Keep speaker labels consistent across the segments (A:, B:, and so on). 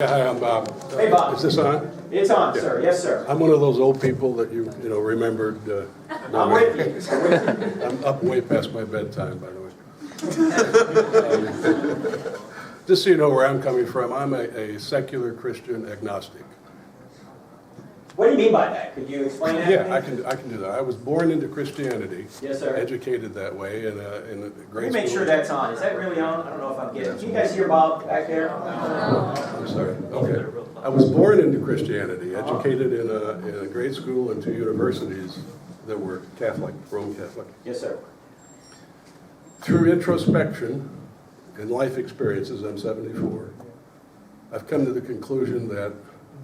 A: Hi, I'm Bob.
B: Hey, Bob.
A: Is this on?
B: It's on,
A: Yeah.
B: sir. Yes, sir.
A: I'm one of those old people that you remembered.
B: I'm with you. I'm with you.
A: I'm up way past my bedtime, by the way. Just so you know where I'm coming from, I'm a secular Christian agnostic.
B: What do you mean by that? Could you explain that?
A: Yeah,
B: to me?
A: I can do that. I was born into Christianity.
B: Yes, sir.
A: Educated that way in a
B: Let me
A: grade
B: make
A: school.
B: sure that's on. Is that really on? I don't know if I'm getting it. Can you guys hear Bob back there?
A: I'm sorry. Okay. I was born into Christianity, educated in a grade school and two universities that were Catholic, Roman Catholic.
B: Yes, sir.
A: Through introspection and life experiences, I'm 74, I've come to the conclusion that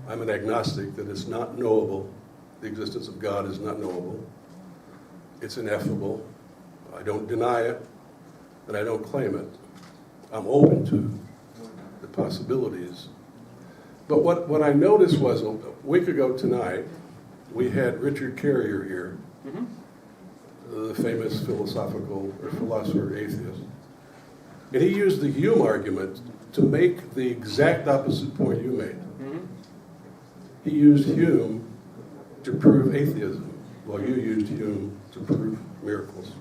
A: I'm an agnostic, that it's not knowable. The existence of God is not knowable. It's ineffable. I don't deny it, and I don't claim it. I'm open to the possibilities. But what I noticed was a week ago tonight, we had Richard Carrier here, the famous philosophical or philosopher atheist. And he used the Hume argument to make the exact opposite point you made. He used Hume to prove atheism, while you used Hume to prove miracles.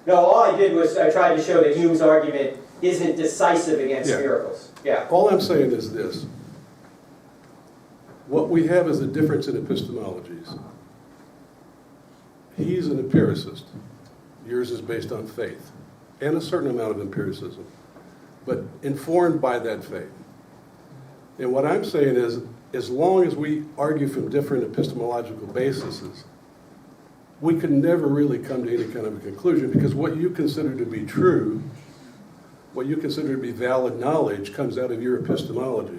B: No, all I did was I tried to show that Hume's argument isn't decisive against
A: Yeah.
B: miracles. Yeah.
A: All I'm saying is this. What we have is a difference in epistemologies. He's an empiricist. Yours is based on faith, and a certain amount of empiricism, but informed by that faith. And what I'm saying is, as long as we argue from different epistemological bases, we can never really come to any kind of a conclusion, because what you consider to be true, what you consider to be valid knowledge, comes out of your epistemology.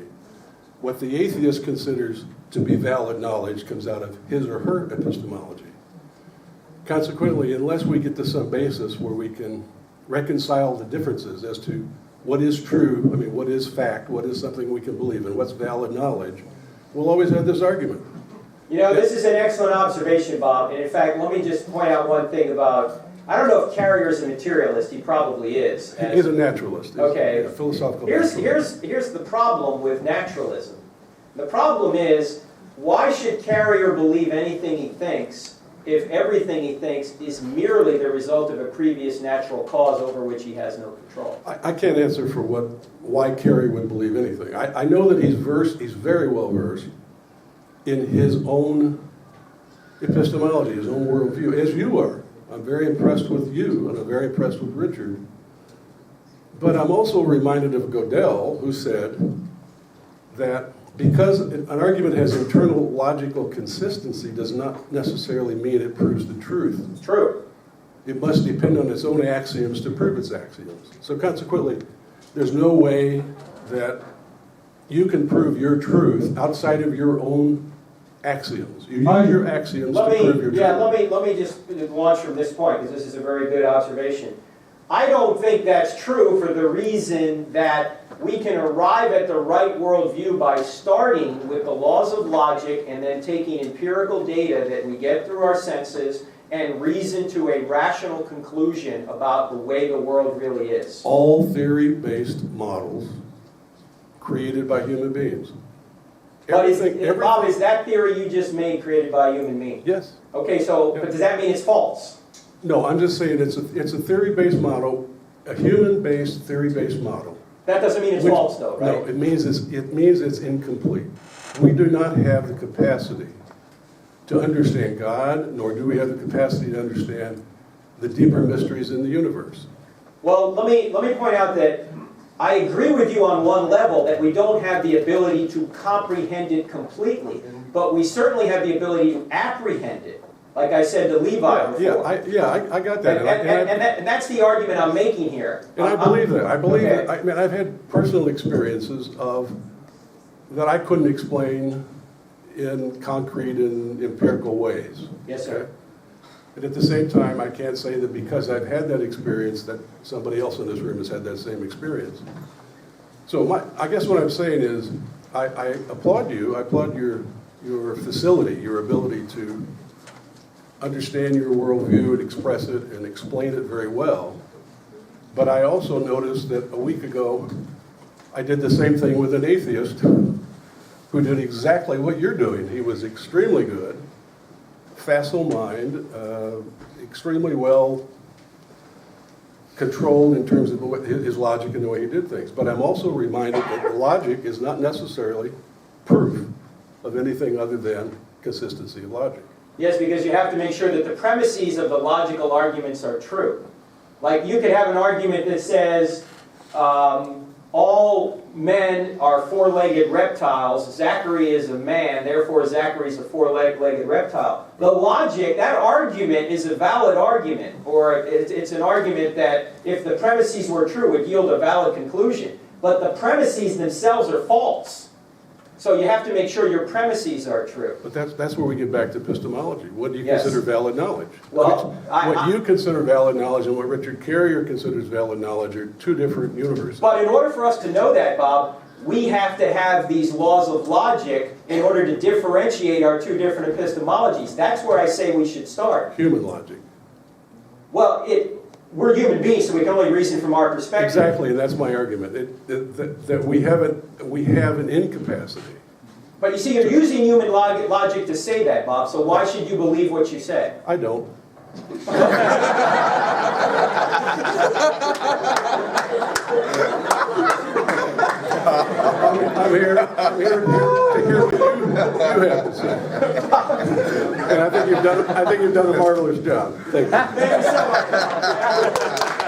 A: What the atheist considers to be valid knowledge comes out of his or her epistemology. Consequently, unless we get to some basis where we can reconcile the differences as to what is true, what is fact, what is something we can believe in, what's valid knowledge, we'll always have this argument.
B: You know, this is an excellent observation, Bob. And in fact, let me just point out one thing about, I don't know if Carrier's a materialist. He probably is.
A: He's a naturalist. He's
B: Okay.
A: a philosophical
B: Here's
A: naturalist.
B: the problem with naturalism. The problem is, why should Carrier believe anything he thinks if everything he thinks is merely the result of a previous natural cause over which he has no control?
A: I can't answer for why Carrier would believe anything. I know that he's very well versed in his own epistemology, his own worldview, as you are. I'm very impressed with you, and I'm very impressed with Richard. But I'm also reminded of Godel, who said that because an argument has internal logical consistency does not necessarily mean it proves the truth.
B: It's true.
A: It must depend on its own axioms to prove its axioms. So consequently, there's no way that you can prove your truth outside of your own axioms. You use your axioms to prove your truth.
B: Let me just launch from this point, because this is a very good observation. I don't think that's true for the reason that we can arrive at the right worldview by starting with the laws of logic and then taking empirical data that we get through our senses and reason to a rational conclusion about the way the world really is.
A: All theory-based models created by human beings.
B: Bob, is that theory you just made created by a human being?
A: Yes.
B: Okay, so, but does that mean it's false?
A: No, I'm just saying it's a theory-based model, a human-based theory-based model.
B: That doesn't mean it's false, though, right?
A: No, it means it's incomplete. We do not have the capacity to understand God, nor do we have the capacity to understand the deeper mysteries in the universe.
B: Well, let me point out that I agree with you on one level that we don't have the ability to comprehend it completely, but we certainly have the ability to apprehend it. Like I said to Levi before.
A: I got that.
B: And that's the argument I'm making here.
A: And I believe that. I believe
B: okay.
A: that. I've had personal experiences that I couldn't explain in concrete and empirical ways.
B: Yes, sir.
A: Okay? And at the same time, I can't say that because I've had that experience that somebody else in this room has had that same experience. So I guess what I'm saying is I applaud you. I applaud your facility, your ability to understand your worldview and express it and explain it very well. But I also noticed that a week ago, I did the same thing with an atheist who did exactly what you're doing. He was extremely good, facile mind, extremely well controlled in terms of his logic and the way he did things. But I'm also reminded that logic is not necessarily proof of anything other than consistency of logic.
B: Yes, because you have to make sure that the premises of the logical arguments are true. Like you could have an argument that says all men are four-legged reptiles. Zachary is a man, therefore Zachary is a four-legged reptile. The logic, that argument is a valid argument, or it's an argument that if the premises were true would yield a valid conclusion. But the premises themselves are false. So you have to make sure your premises are true.
A: But that's where we get back to epistemology. What do you
B: Yes.
A: consider valid knowledge?
B: Well,
A: what you consider valid knowledge and what Richard Carrier considers valid knowledge are two different universes.
B: But in order for us to know that, Bob, we have to have these laws of logic in order to differentiate our two different epistemologies. That's where I say we should start.
A: Human logic.
B: Well, we're human beings, so we can only reason from our perspective.
A: Exactly, and that's my argument. That we have an incapacity.
B: But you see, you're using human logic to say that, Bob, so why should you believe what you say?
A: I don't. I'm here to hear what you have to say. And I think you've done a marvelous job. Thank you.
B: Thank you so much, Bob.